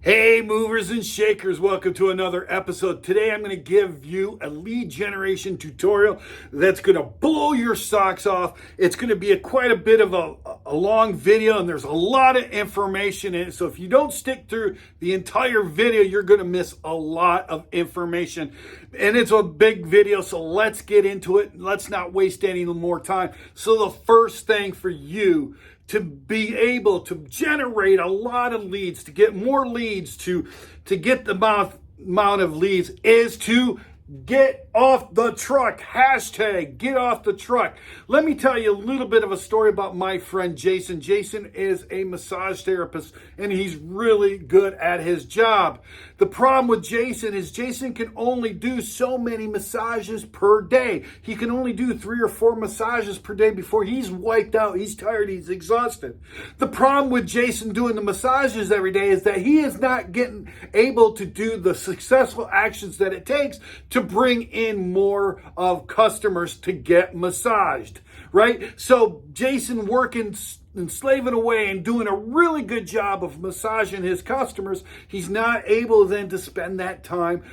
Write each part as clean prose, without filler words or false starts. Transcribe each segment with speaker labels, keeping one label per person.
Speaker 1: Hey movers and shakers, welcome to another episode. Today I'm going to give you a lead generation tutorial that's going to blow your socks off. It's going to be quite a bit of a long video, and there's a lot of information in it. So if you don't stick through the entire video, you're going to miss a lot of information. And it's a big video, so let's get into it. Let's not waste any more time. So the first thing for you to be able to generate a lot of leads, to get more leads, to get the amount of leads is to get off the truck. Hashtag get off the truck. Let me tell you a little bit of a story about my friend Jason. Jason is a massage therapist and he's really good at his job. The problem with Jason is Jason can only do so many massages per day. He can only do 3 or 4 massages per day before he's wiped out. He's tired. He's exhausted. The problem with Jason doing the massages every day is that he is not getting able to do the successful actions that it takes to bring in more of customers to get massaged, right? So Jason working and slaving away and doing a really good job of massaging his customers, he's not able then to spend that time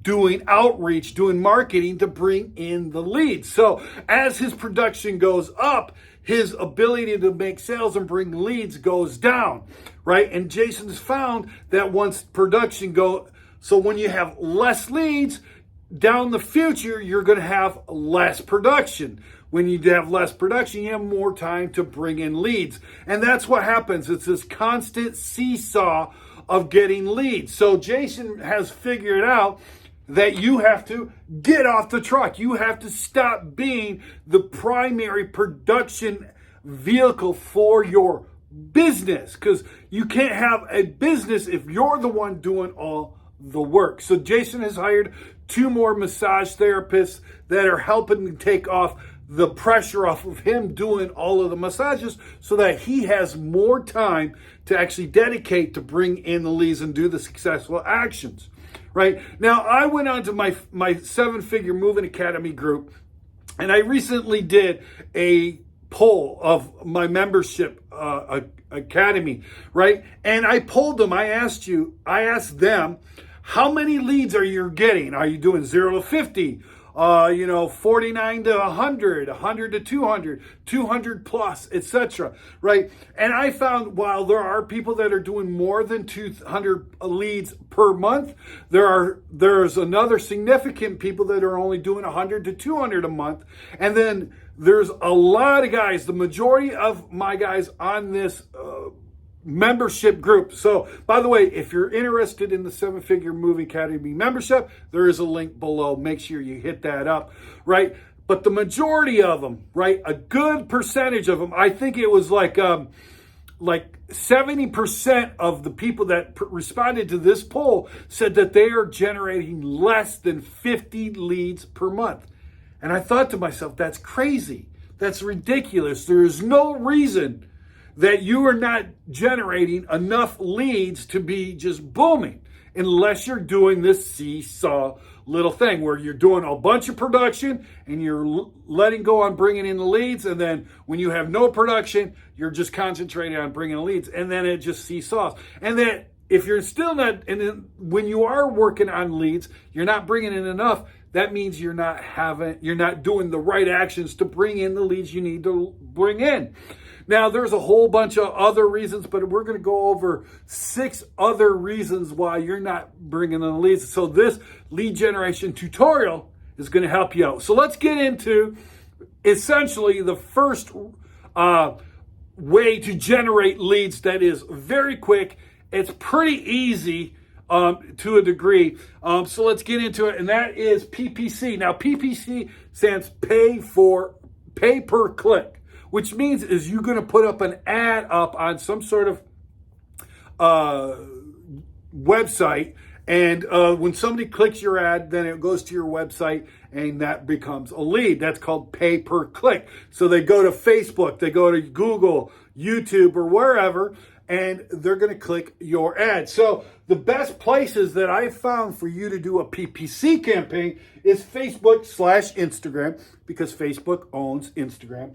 Speaker 1: doing outreach, doing marketing to bring in the leads. So as his production goes up, his ability to make sales and bring leads goes down, right? And Jason's found that once production so when you have less leads, down the future, you're going to have less production. When you have less production, you have more time to bring in leads. And that's what happens. It's this constant seesaw of getting leads. So Jason has figured out that you have to get off the truck. You have to stop being the primary production vehicle for your business, because you can't have a business if you're the one doing all the work. So Jason has hired 2 more massage therapists that are helping to take off the pressure off of him doing all of the massages so that he has more time to actually dedicate to bring in the leads and do the successful actions, right? Now, I went on to my 7-figure moving academy group, and I recently did a poll of my membership academy, right? And I polled them. I asked them, how many leads are you getting? Are you doing 0 to 50? 49 to 100, 100 to 200, 200 plus, etc. Right? And I found while there are people that are doing more than 200 leads per month, there's another significant people that are only doing 100 to 200 a month. And then there's a lot of guys, the majority of my guys on this membership group. So, by the way, if you're interested in the 7-figure Moving Academy membership, there is a link below. Make sure you hit that up, right? But the majority of them, right, a good percentage of them, I think it was like 70% of the people that responded to this poll said that they are generating less than 50 leads per month. And I thought to myself, that's crazy. That's ridiculous. There is no reason that you are not generating enough leads to be just booming unless you're doing this seesaw little thing where you're doing a bunch of production and you're letting go on bringing in the leads. And then when you have no production, you're just concentrating on bringing in leads, and then it just seesaws. And then if you're still not, and then when you are working on leads, you're not bringing in enough. That means you're not doing the right actions to bring in the leads you need to bring in. Now, there's a whole bunch of other reasons, but we're going to go over 6 other reasons why you're not bringing in the leads. So this lead generation tutorial is going to help you out. So let's get into essentially the first way to generate leads that is very quick. It's pretty easy to a degree. So let's get into it, and that is PPC. Now, PPC stands pay per click, which means is you're going to put up an ad up on some sort of website, and when somebody clicks your ad, then it goes to your website, and that becomes a lead. That's called pay per click. So they go to Facebook, they go to Google, YouTube, or wherever, and they're going to click your ad. So the best places that I've found for you to do a PPC campaign is Facebook/Instagram, because Facebook owns Instagram.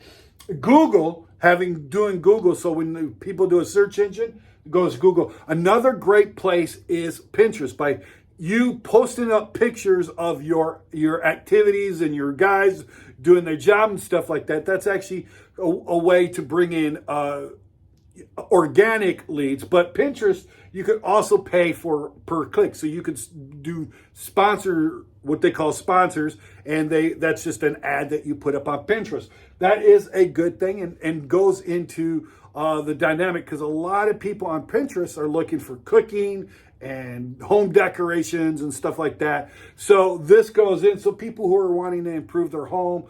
Speaker 1: Google, doing Google, so when people do a search engine, it goes Google. Another great place is Pinterest. By you posting up pictures of your activities and your guys doing their job and stuff like that. That's actually a way to bring in organic leads. But Pinterest, you could also pay for per click, so you could do what they call sponsors, and that's just an ad that you put up on Pinterest. That is a good thing, and goes into the dynamic, because a lot of people on Pinterest are looking for cooking and home decorations and stuff like that. So this goes in, so people who are wanting to improve their home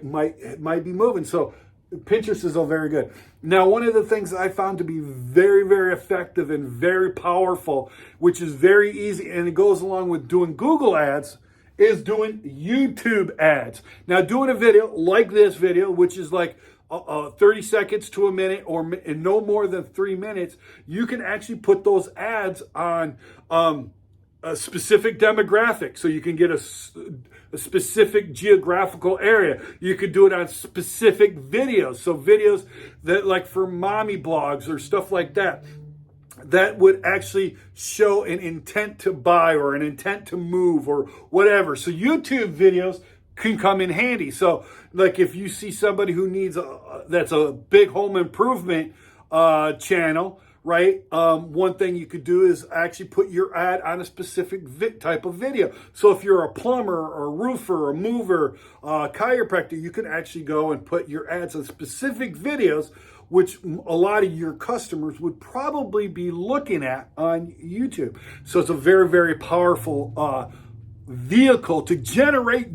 Speaker 1: might be moving. So Pinterest is all very good. Now, one of the things I found to be very, very effective and very powerful, which is very easy, and it goes along with doing Google ads, is doing YouTube ads. Now, doing a video like this video, which is like 30 seconds to a minute, and no more than 3 minutes, you can actually put those ads on a specific demographic. So you can get a specific geographical area. You could do it on specific videos. So videos that, like for mommy blogs or stuff like that, that would actually show an intent to buy or an intent to move or whatever. So YouTube videos can come in handy. So like if you see somebody who needs that's a big home improvement channel, right? One thing you could do is actually put your ad on a specific type of video. So if you're a plumber or a roofer, a mover, chiropractor, you can actually go and put your ads on specific videos, which a lot of your customers would probably be looking at on YouTube. So it's a very, very powerful vehicle to generate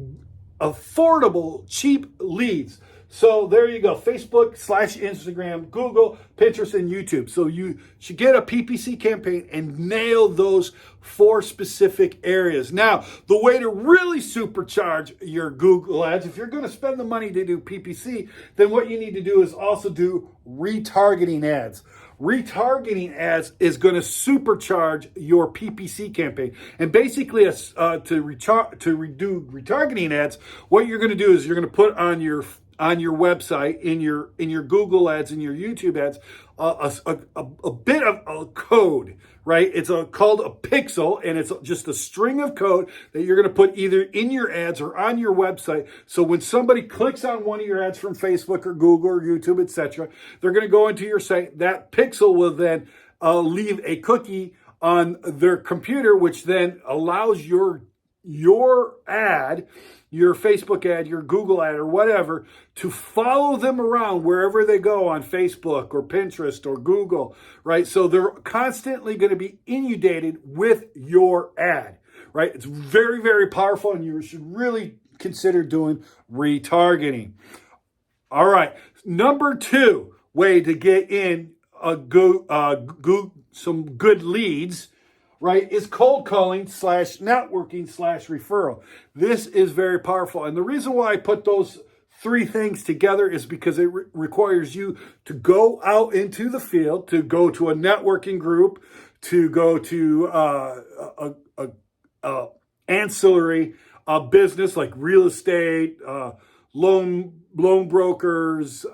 Speaker 1: affordable, cheap leads. So there you go. Facebook / Instagram, Google, Pinterest, and YouTube. So you should get a PPC campaign and nail those 4 specific areas. Now, the way to really supercharge your Google ads, if you're going to spend the money to do PPC, then what you need to do is also do retargeting ads. Retargeting ads is going to supercharge your PPC campaign. And basically, to redo retargeting ads, what you're going to do is you're going to put on your website, in your Google ads and your YouTube ads, a bit of a code, right? It's called a pixel, and it's just a string of code that you're going to put either in your ads or on your website. So when somebody clicks on one of your ads from Facebook or Google or YouTube, etc., they're going to go into your site. That pixel will then leave a cookie on their computer, which then allows your ad, your Facebook ad, your Google ad, or whatever, to follow them around wherever they go on Facebook or Pinterest or Google, right? So they're constantly going to be inundated with your ad, right? It's very, very powerful, and you should really consider doing retargeting. All right. Number 2 way to get in some good leads, right, is cold calling / networking / referral. This is very powerful. And the reason why I put those 3 things together is because it requires you to go out into the field, to go to a networking group, to go to ancillary business like real estate, loan brokers,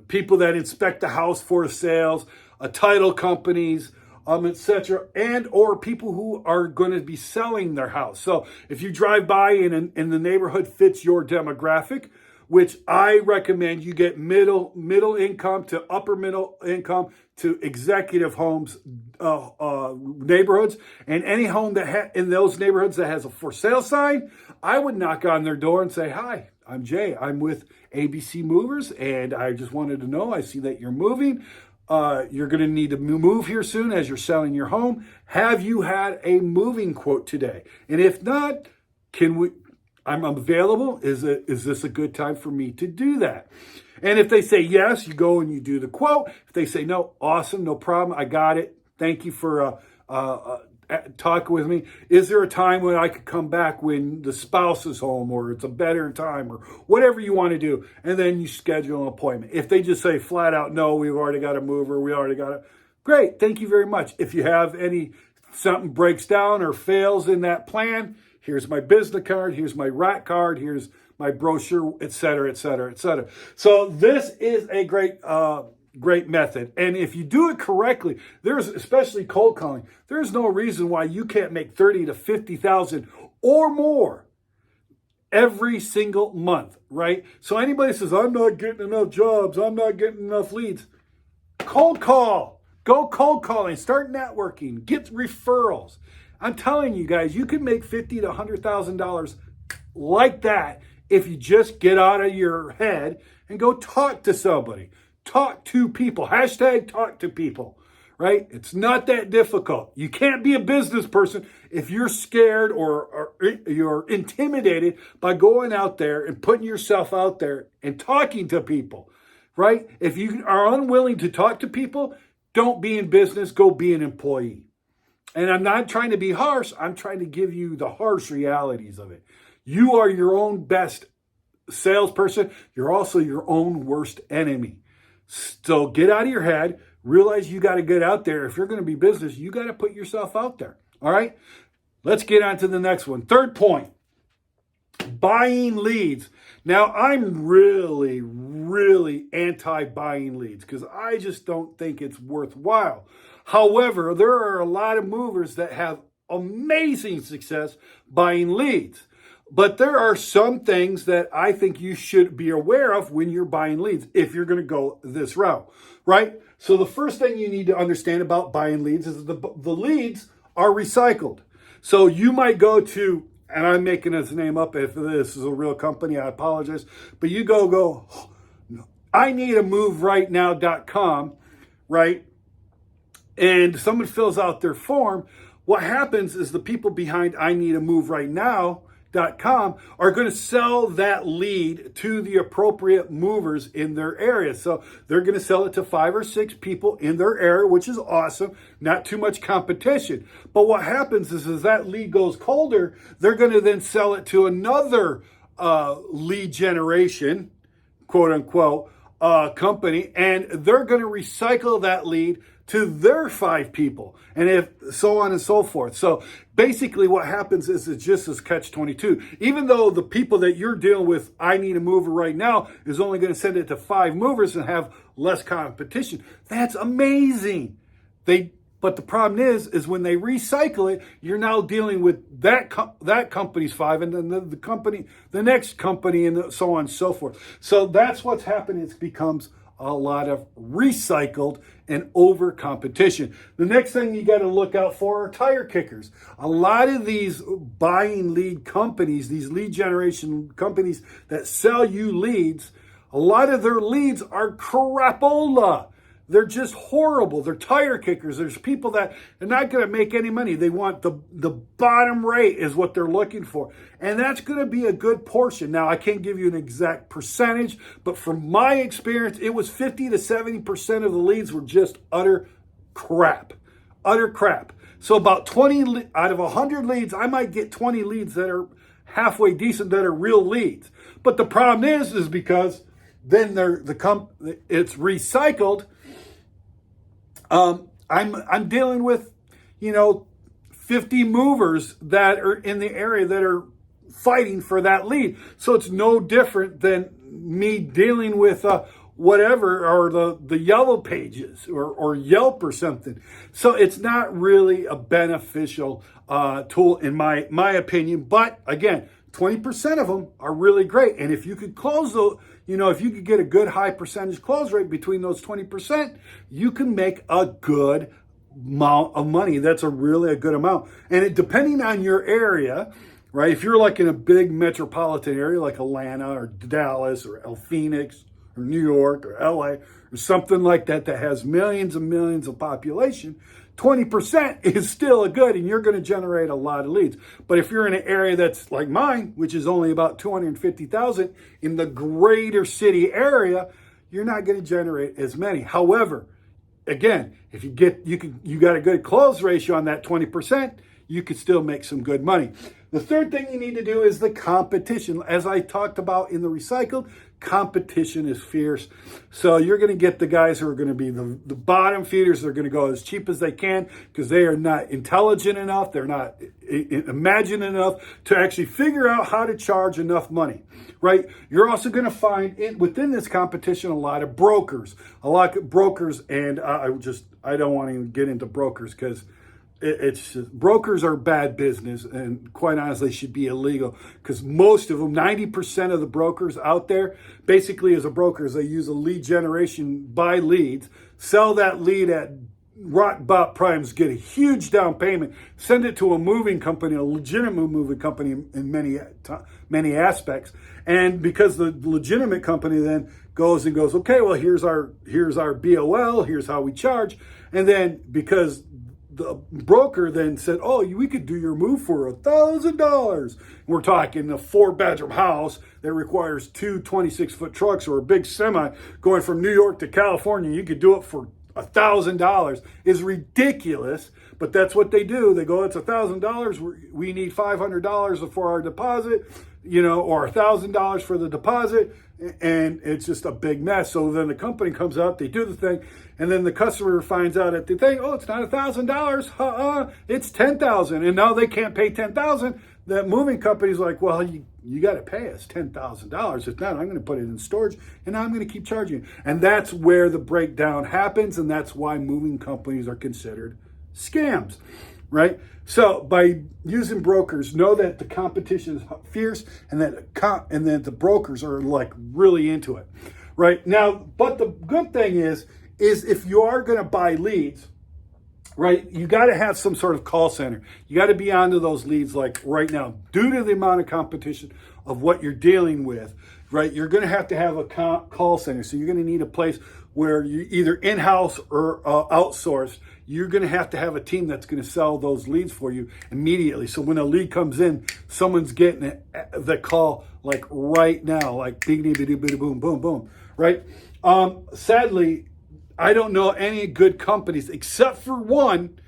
Speaker 1: people that inspect the house for sales, title companies, etc., and or people who are going to be selling their house. So if you drive by and the neighborhood fits your demographic, which I recommend you get middle income to upper middle income to executive homes neighborhoods, and any home that in those neighborhoods that has a for sale sign, I would knock on their door and say, "Hi, I'm Jay. I'm with ABC Movers, and I just wanted to know, I see that you're moving. You're going to need to move here soon as you're selling your home. Have you had a moving quote today? And if not, I'm available. Is this a good time for me to do that?" And if they say yes, you go and you do the quote. If they say no, awesome, no problem. I got it. Thank you for talking with me. Is there a time when I could come back when the spouse is home, or it's a better time, or whatever you want to do? And then you schedule an appointment. If they just say flat out, no, we've already got a mover, we already got it. Great. Thank you very much. If you have something breaks down or fails in that plan, here's my business card. Here's my RAT card. Here's my brochure, et cetera, et cetera, et cetera. So this is a great method. And if you do it correctly, there's, especially cold calling, there's no reason why you can't make 30 to 50,000 or more every single month, right? So anybody says, I'm not getting enough jobs, I'm not getting enough leads, cold call. Go cold calling, start networking, get referrals. I'm telling you guys, you can make $50,000 to $100,000 like that if you just get out of your head and go talk to somebody. Talk to people. Hashtag talk to people, right? It's not that difficult. You can't be a business person if you're scared or you're intimidated by going out there and putting yourself out there and talking to people, right? If you are unwilling to talk to people, don't be in business, go be an employee. And I'm not trying to be harsh. I'm trying to give you the harsh realities of it. You are your own best salesperson. You're also your own worst enemy. So get out of your head. Realize you got to get out there. If you're going to be business, you got to put yourself out there. All right? Let's get on to the next one. Third point, buying leads. Now, I'm really anti-buying leads because I just don't think it's worthwhile. However, there are a lot of movers that have amazing success buying leads. But there are some things that I think you should be aware of when you're buying leads if you're going to go this route, right? So the first thing you need to understand about buying leads is the leads are recycled. So you might go to, and I'm making this name up, if this is a real company, I apologize, but you go, I need a move right now.com, right? And someone fills out their form. What happens is the people behind I need a move right now.com are going to sell that lead to the appropriate movers in their area. So they're going to sell it to 5 or 6 people in their area, which is awesome. Not too much competition. But what happens is as that lead goes colder, they're going to then sell it to another lead generation, quote unquote, company, and they're going to recycle that lead to their 5 people, and if so on and so forth. So basically what happens is it's just as catch-22. Even though the people that you're dealing with, I need a mover right now, is only going to send it to 5 movers and have less competition. That's amazing. But the problem is when they recycle it, you're now dealing with that company's 5, and then the next company, and so on and so forth. So that's what's happening. It becomes a lot of recycled and over competition. The next thing you got to look out for are tire kickers. A lot of these buying lead companies, these lead generation companies that sell you leads, a lot of their leads are crapola. They're just horrible. They're tire kickers. There's people that are not going to make any money. They want the bottom rate is what they're looking for. And that's going to be a good portion. Now, I can't give you an exact percentage, but from my experience, it was 50 to 70% of the leads were just utter crap. Utter crap. So about 20 out of 100 leads, I might get 20 leads that are halfway decent, that are real leads. But the problem is because then it's recycled. I'm dealing with, 50 movers that are in the area that are fighting for that lead. So it's no different than me dealing with whatever, or the yellow pages or Yelp or something. So it's not really a beneficial tool in my opinion. But again, 20% of them are really great. And if you could close those, if you could get a good high percentage close rate between those 20%, you can make a good amount of money. That's really a good amount. And depending on your area, right? If you're like in a big metropolitan area like Atlanta or Dallas or Phoenix or New York or LA or something like that has millions and millions of population, 20% is still a good, and you're going to generate a lot of leads. But if you're in an area that's like mine, which is only about 250,000 in the greater city area, you're not going to generate as many. However, again, if you got a good close ratio on that 20%, you could still make some good money. The third thing you need to do is the competition. As I talked about in the recycled, competition is fierce. So you're going to get the guys who are going to be the bottom feeders. They're going to go as cheap as they can because they are not intelligent enough. They're not imaginative enough to actually figure out how to charge enough money, right? You're also going to find within this competition a lot of brokers, and I don't want to even get into brokers because it's just, brokers are bad business, and quite honestly should be illegal because most of them, 90% of the brokers out there, basically as a broker, is they use a lead generation, buy leads, sell that lead at rock bottom primes, get a huge down payment, send it to a moving company, a legitimate moving company in many aspects, and because the legitimate company then goes, okay, well here's our BOL, here's how we charge, and then because the broker then said, oh, we could do your move for $1,000. We're talking a 4-bedroom house that requires two 26-foot trucks or a big semi going from New York to California. You could do it for $1,000. Is ridiculous, but that's what they do. They go, it's $1,000. We need $500 for our deposit, or $1,000 for the deposit. And it's just a big mess. So then the company comes out, they do the thing, and then the customer finds out at the thing, oh, it's not $1,000, it's $10,000, and now they can't pay $10,000. That moving company's like, well, you got to pay us $10,000. If not, I'm going to put it in storage, and now I'm going to keep charging you. And that's where the breakdown happens, and that's why moving companies are considered scams, right? So by using brokers, know that the competition is fierce, and that the brokers are like really into it, right? Now, but the good thing is if you are going to buy leads, right, you got to have some sort of call center. You got to be onto those leads like right now. Due to the amount of competition of what you're dealing with, right, you're going to have a call center. So you're going to need a place where you either in-house or outsource. You're going to have a team that's going to sell those leads for you immediately. So when a lead comes in, someone's getting the call like right now, like boom, boom, boom, right? Sadly, I don't know any good companies except for one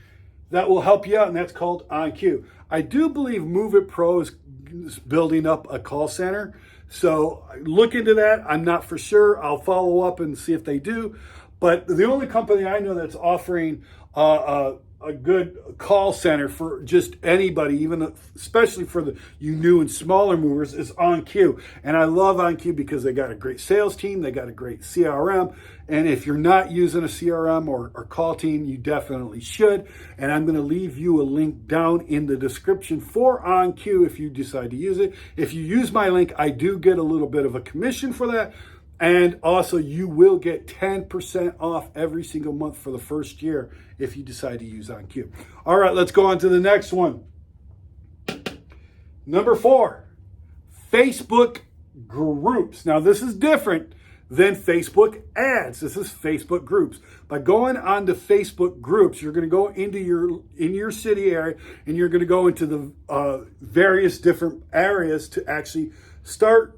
Speaker 1: that will help you out, and that's called OnCue. I do believe Move It Pro is building up a call center. So look into that. I'm not for sure. I'll follow up and see if they do. But the only company I know that's offering a good call center for just anybody, even especially for the new and smaller movers, is OnCue. And I love OnCue because they got a great sales team, they got a great CRM. And if you're not using a CRM or call team, you definitely should. And I'm going to leave you a link down in the description for OnCue if you decide to use it. If you use my link, I do get a little bit of a commission for that. And also, you will get 10% off every single month for the first year if you decide to use OnCue. All right, let's go on to the next one. Number 4, Facebook groups. Now, this is different than Facebook ads. This is Facebook groups. By going on to Facebook groups, you're going to go into your city area, and you're going to go into the various different areas to actually start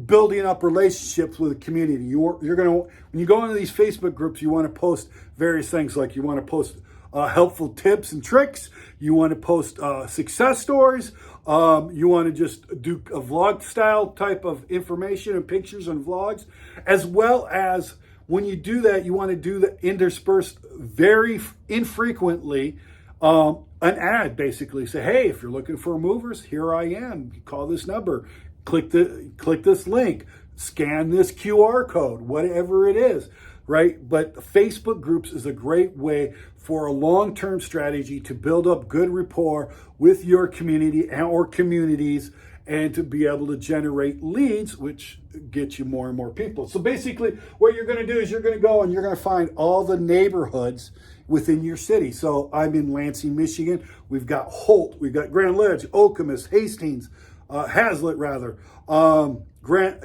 Speaker 1: building up relationships with the community. You're going to, when you go into these Facebook groups, you want to post various things, like you want to post helpful tips and tricks. You want to post success stories. You want to just do a vlog style type of information and pictures and vlogs, as well as when you do that, you want to do the interspersed very infrequently an ad, basically. Say, hey, if you're looking for movers, here I am. Call this number. Click this link, scan this QR code, whatever it is, right? But Facebook groups is a great way for a long-term strategy to build up good rapport with your community or communities, and to be able to generate leads, which gets you more and more people. So basically what you're going to do is you're going to go and you're going to find all the neighborhoods within your city. So I'm in Lansing, Michigan. We've got Holt, we've got Grand Ledge, Okemos, Hastings, Hazlitt rather, DeWitt,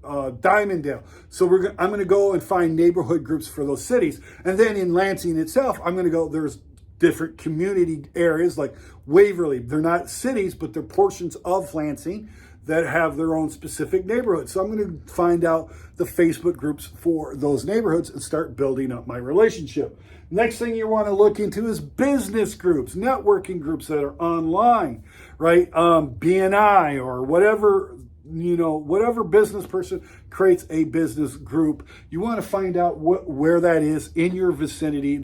Speaker 1: Diamondale. So I'm going to go and find neighborhood groups for those cities. And then in Lansing itself, I'm going to go, there's different community areas like Waverly. They're not cities, but they're portions of Lansing that have their own specific neighborhoods. So I'm going to find out the Facebook groups for those neighborhoods and start building up my relationship. Next thing you want to look into is business groups, networking groups that are online, right? BNI or whatever whatever business person creates a business group, you want to find out where that is in your vicinity,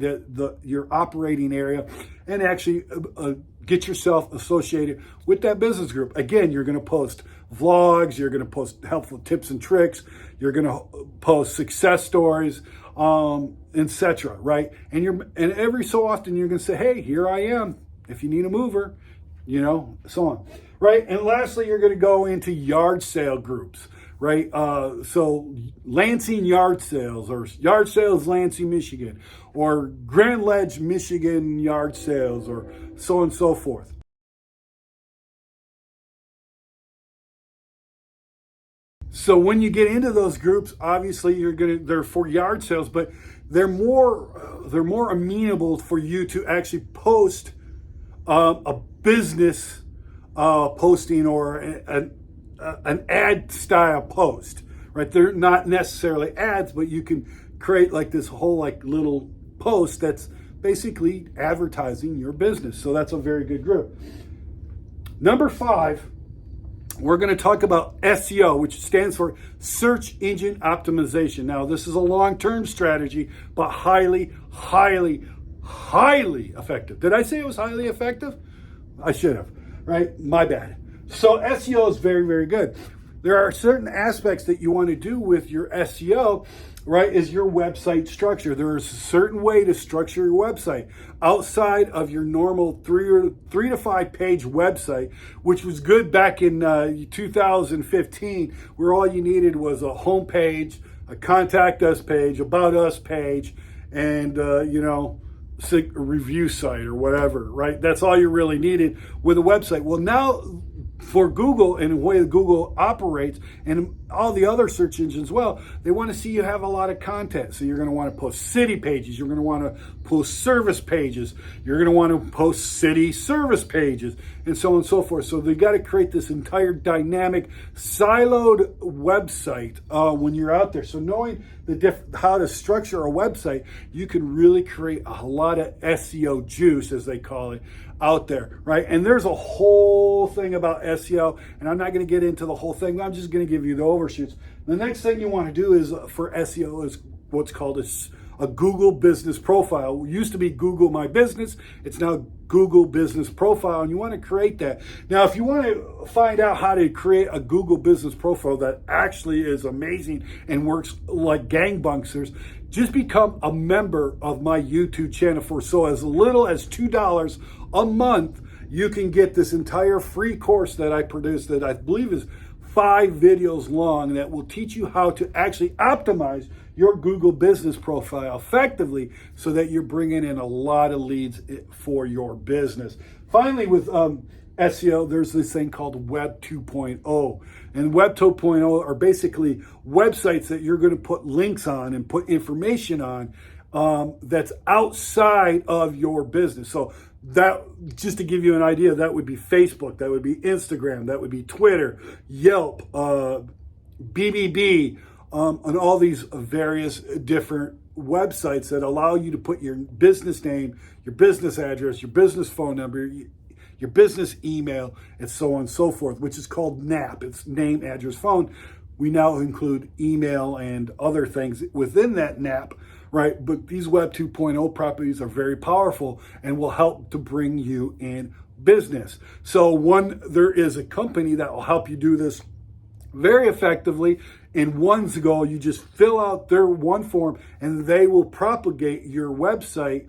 Speaker 1: your operating area, and actually get yourself associated with that business group. Again, you're going to post vlogs, you're going to post helpful tips and tricks, you're going to post success stories, etc. Right? And every so often you're going to say, "Hey, here I am. If you need a mover," so on. Right? And lastly, you're going to go into yard sale groups, right? So Lansing Yard Sales, or Yard Sales Lansing, Michigan, or Grand Ledge, Michigan Yard Sales, or so on and so forth. So when you get into those groups, obviously they're for yard sales, but they're more amenable for you to actually post a business posting, or an ad style post, right? They're not necessarily ads, but you can create like this whole like little post that's basically advertising your business. So that's a very good group. Number 5, we're going to talk about SEO, which stands for search engine optimization. Now, this is a long-term strategy, but highly, highly, highly effective. Did I say it was highly effective? I should have. Right? My bad. So SEO is very, very good. There are certain aspects that you want to do with your SEO, right? Is your website structure. There is a certain way to structure your website outside of your normal 3 to 5 page website, which was good back in 2015, where all you needed was a home page, a contact us page, about us page, and a review site or whatever, right? That's all you really needed with a website. Well, now for Google and the way Google operates, and all the other search engines, well, they want to see you have a lot of content. So you're going to want to post city pages. You're going to want to post service pages. You're going to want to post city service pages, and so on and so forth. So they got to create this entire dynamic, siloed website when you're out there. So knowing how to structure a website, you can really create a lot of SEO juice, as they call it, out there, right? And there's a whole thing about SEO, and I'm not going to get into the whole thing. I'm just going to give you the overshoots. The next thing you want to do is for SEO is what's called a Google Business Profile. It used to be Google My Business. It's now Google Business Profile, and you want to create that. Now, if you want to find out how to create a Google Business Profile that actually is amazing and works like gangbusters, just become a member of my YouTube channel for so as little as $2 a month. You can get this entire free course that I produced that I believe is 5 videos long that will teach you how to actually optimize your Google Business Profile effectively so that you're bringing in a lot of leads for your business. Finally, with SEO, there's this thing called Web 2.0. And Web 2.0 are basically websites that you're going to put links on and put information on that's outside of your business. So that, just to give you an idea, that would be Facebook, that would be Instagram, that would be Twitter, Yelp, BBB, and all these various different websites that allow you to put your business name, your business address, your business phone number, your business email, and so on and so forth, which is called NAP. It's name, address, phone. We now include email and other things within that NAP, right? But these Web 2.0 properties are very powerful and will help to bring you in business. So there is a company that will help you do this very effectively. In one go, you just fill out their one form and they will propagate your website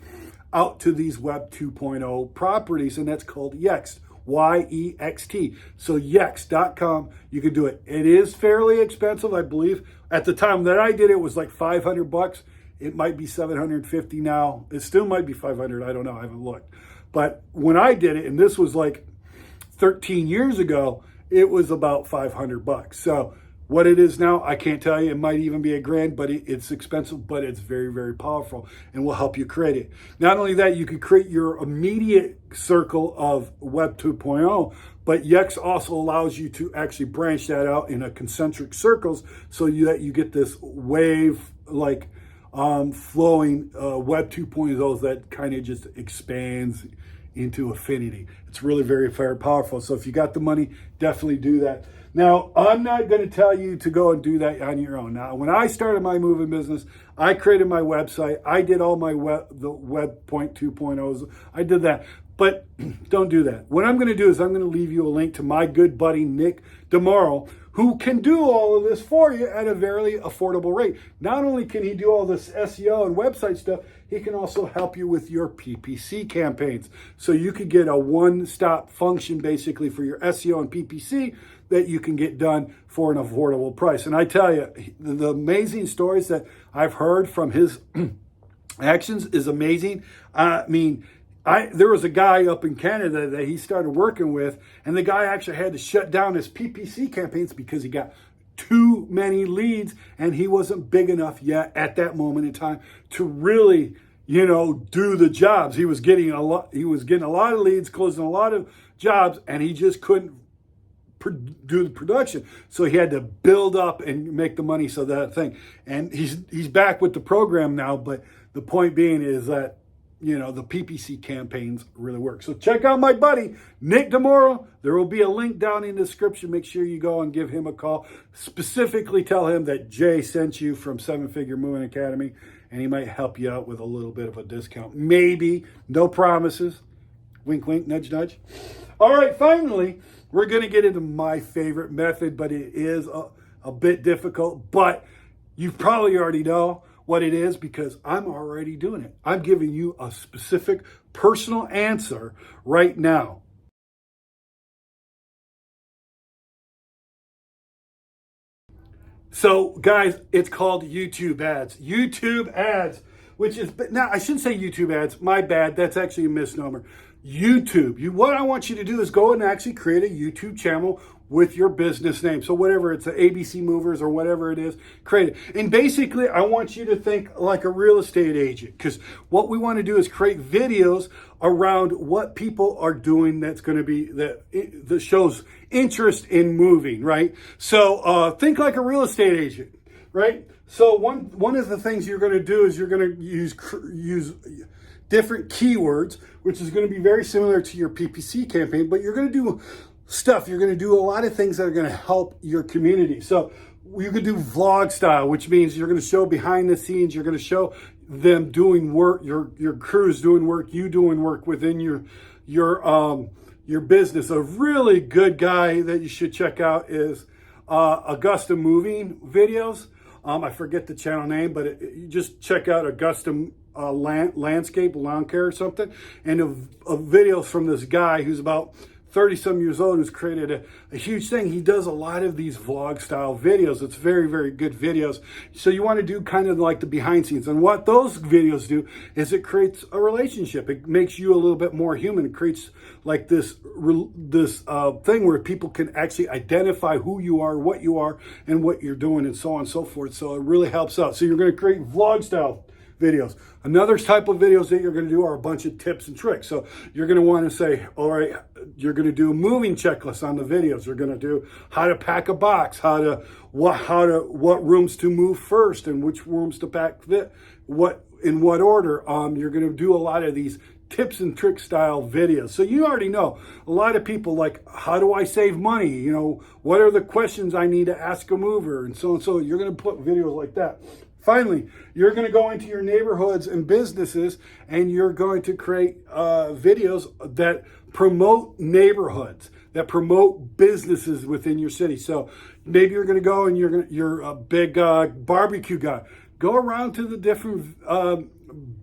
Speaker 1: out to these Web 2.0 properties, and that's called Yext, Y-E-X-T. So Yext.com, you can do it. It is fairly expensive, I believe. At the time that I did it, was like $500. It might be $750 now. It still might be $500. I don't know. I haven't looked. But when I did it, and this was like 13 years ago, it was about $500. So what it is now, I can't tell you. It might even be $1,000, but it's expensive, but it's very, very powerful and will help you create it. Not only that, you can create your immediate circle of Web 2.0, but Yext also allows you to actually branch that out in a concentric circles so that you get this wave flowing Web 2.0 that kind of just expands into affinity. It's really very powerful. So if you got the money, definitely do that. Now, I'm not going to tell you to go and do that on your own. Now, when I started my moving business, I created my website. I did all my the web 2.0s. I did that. But don't do that. What I'm going to do is I'm going to leave you a link to my good buddy, Nick DeMauro, who can do all of this for you at a very affordable rate. Not only can he do all this SEO and website stuff, he can also help you with your PPC campaigns. So you could get a one-stop function basically for your SEO and PPC that you can get done for an affordable price. And I tell you, the amazing stories that I've heard from his actions is amazing. I mean, there was a guy up in Canada that he started working with, and the guy actually had to shut down his PPC campaigns because he got too many leads, and he wasn't big enough yet at that moment in time to really, do the jobs. He was getting a lot of leads, closing a lot of jobs, and he just couldn't do the production. So he had to build up and make the money. So that thing, and he's back with the program now. But the point being is that the PPC campaigns really work. So check out my buddy, Nick DeMauro. There will be a link down in the description. Make sure you go and give him a call. Specifically tell him that Jay sent you from 7-Figure Moving Academy, and he might help you out with a little bit of a discount. Maybe. No promises. Wink, wink, nudge, nudge. All right, finally, we're going to get into my favorite method, but it is a bit difficult. But you probably already know what it is because I'm already doing it. I'm giving you a specific personal answer right now. So guys, it's called YouTube ads. YouTube ads, which is, but now I shouldn't say YouTube ads, my bad, that's actually a misnomer. YouTube. What I want you to do is go and actually create a YouTube channel with your business name. So whatever, it's the ABC Movers or whatever it is, create it. And basically, I want you to think like a real estate agent, because what we want to do is create videos around what people are doing that's going to be, that shows interest in moving, right? So think like a real estate agent, right? So one of the things you're going to do is you're going to use different keywords, which is going to be very similar to your PPC campaign, but you're going to do stuff. You're going to do a lot of things that are going to help your community. So you could do vlog style, which means you're going to show behind the scenes. You're going to show them doing work, your crew's doing work, you doing work within your business. A really good guy that you should check out is Augusta Moving Videos. I forget the channel name, but you just check out Augusta Landscape, Lawn Care or something, and a video from this guy who's about 30 some years old, who's created a huge thing. He does a lot of these vlog style videos. It's very good videos. So you want to do kind of like the behind scenes. And what those videos do is it creates a relationship. It makes you a little bit more human. It creates like this thing where people can actually identify who you are, and what you're doing, and so on and so forth. So it really helps out. So you're going to create vlog style videos. Another type of videos that you're going to do are a bunch of tips and tricks. So you're going to want to say, all right, you're going to do a moving checklist on the videos. You're going to do how to pack a box, what rooms to move first, and which rooms to pack in what order. You're going to do a lot of these tips and trick style videos. So you already know a lot of people like, how do I save money? What are the questions I need to ask a mover, and so on. So you're going to put videos like that. Finally, you're going to go into your neighborhoods and businesses, and you're going to create videos that promote neighborhoods, that promote businesses within your city. So maybe you're going to go and you're a big barbecue guy. Go around to the different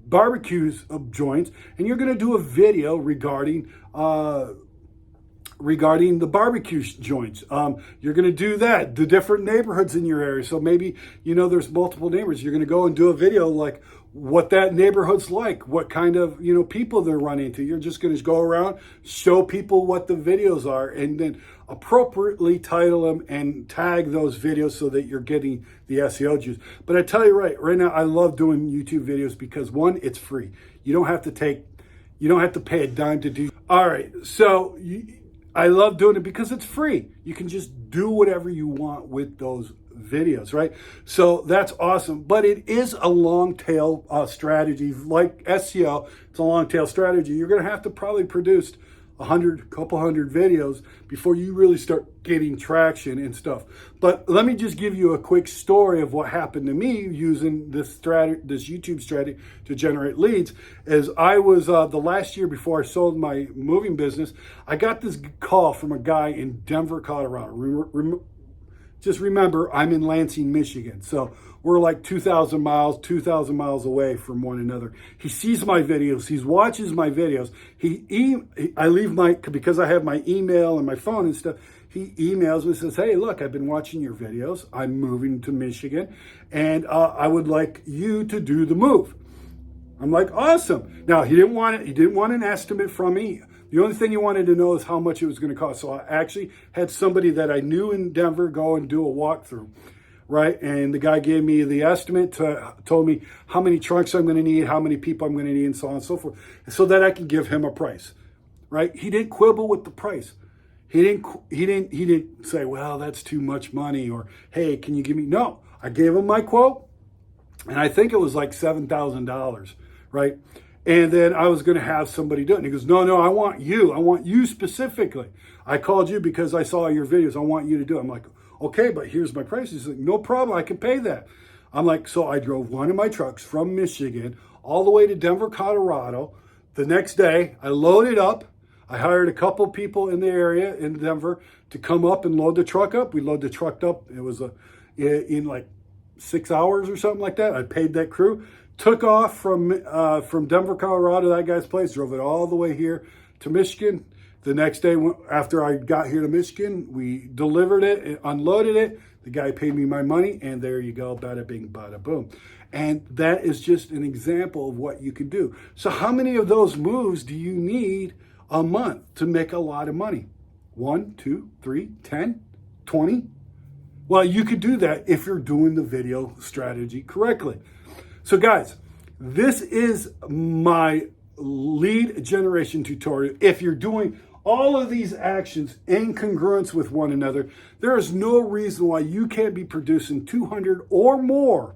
Speaker 1: barbecues joints, and you're going to do a video regarding the barbecue joints. You're going to do that, the different neighborhoods in your area. So maybe, there's multiple neighbors. You're going to go and do a video like what that neighborhood's like, what kind of, people they're running into. You're just going to go around, show people what the videos are, and then appropriately title them and tag those videos so that you're getting the SEO juice. But I tell you right now, I love doing YouTube videos because one, it's free. You don't have to pay a dime to do. All right. So I love doing it because it's free. You can just do whatever you want with those videos, right? So that's awesome. But it is a long tail strategy. Like SEO, it's a long tail strategy. You're going to have to probably produce couple hundred videos before you really start getting traction and stuff. But let me just give you a quick story of what happened to me using this YouTube strategy to generate leads. As I was the last year before I sold my moving business, I got this call from a guy in Denver, Colorado. Just remember, I'm in Lansing, Michigan. So we're like 2,000 miles away from one another. He sees my videos. He watches my videos. Because I have my email and my phone and stuff, he emails me and says, hey, look, I've been watching your videos. I'm moving to Michigan, and I would like you to do the move. I'm like, awesome. Now, he didn't want an estimate from me. The only thing he wanted to know is how much it was going to cost. So I actually had somebody that I knew in Denver go and do a walkthrough, right? And the guy gave me the estimate, told me how many trucks I'm going to need, how many people I'm going to need, and so on and so forth, so that I can give him a price, right? He didn't quibble with the price. He didn't say, well, that's too much money, or, hey, can you give me? No, I gave him my quote, and I think it was like $7,000, right? And then I was going to have somebody do it. And he goes, no, I want you specifically. I called you because I saw your videos. I want you to do it. I'm like, okay, but here's my price. He's like, no problem. I can pay that. I'm like, so I drove one of my trucks from Michigan all the way to Denver, Colorado. The next day, I loaded up. I hired a couple people in the area in Denver to come up and load the truck up. We loaded the truck up. It was in like 6 hours or something like that. I paid that crew. Took off from Denver, Colorado, that guy's place, drove it all the way here to Michigan. The next day, after I got here to Michigan, we delivered it, unloaded it. The guy paid me my money, and there you go, bada bing, bada boom. And that is just an example of what you can do. So how many of those moves do you need a month to make a lot of money? 1, 2, 3, 10, 20? Well, you could do that if you're doing the video strategy correctly. So guys, this is my lead generation tutorial. If you're doing all of these actions in congruence with one another, there is no reason why you can't be producing 200 or more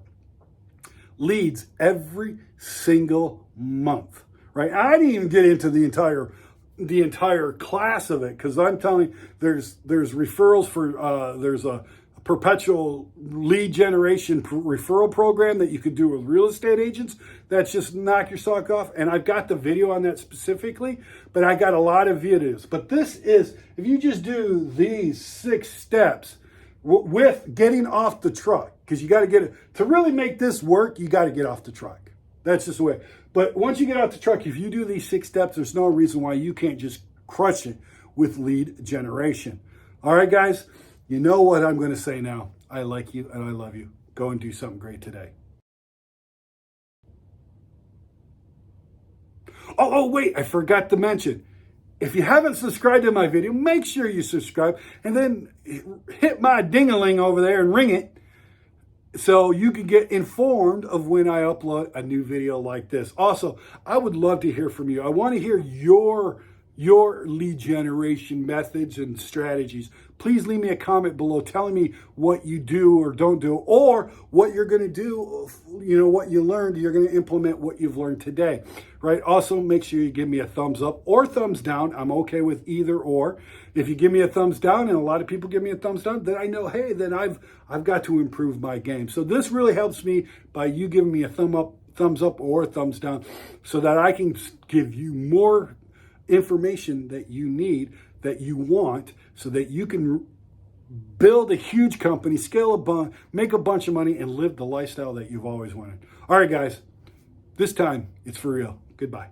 Speaker 1: leads every single month, right? I didn't even get into the entire class of it, because I'm telling you, there's referrals for, there's a perpetual lead generation referral program that you could do with real estate agents. That's just knock your sock off. And I've got the video on that specifically, but I got a lot of videos. But this is, if you just do these 6 steps with getting off the truck, because you got to get it, to really make this work, you got to get off the truck. That's just the way. But once you get off the truck, if you do these 6 steps, there's no reason why you can't just crush it with lead generation. All right, guys. You know what I'm going to say now. I like you and I love you. Go and do something great today. Oh, wait, I forgot to mention. If you haven't subscribed to my video, make sure you subscribe and then hit my ding-a-ling over there and ring it so you can get informed of when I upload a new video like this. Also, I would love to hear from you. I want to hear your lead generation methods and strategies. Please leave me a comment below telling me what you do or don't do, or what you're going to do, what you learned, you're going to implement what you've learned today, right? Also, make sure you give me a thumbs up or thumbs down. I'm okay with either or. If you give me a thumbs down, and a lot of people give me a thumbs down, then I know, hey, then I've got to improve my game. So this really helps me by you giving me a thumbs up or a thumbs down, so that I can give you more information that you need, that you want, so that you can build a huge company, make a bunch of money, and live the lifestyle that you've always wanted. All right, guys, this time it's for real. Goodbye.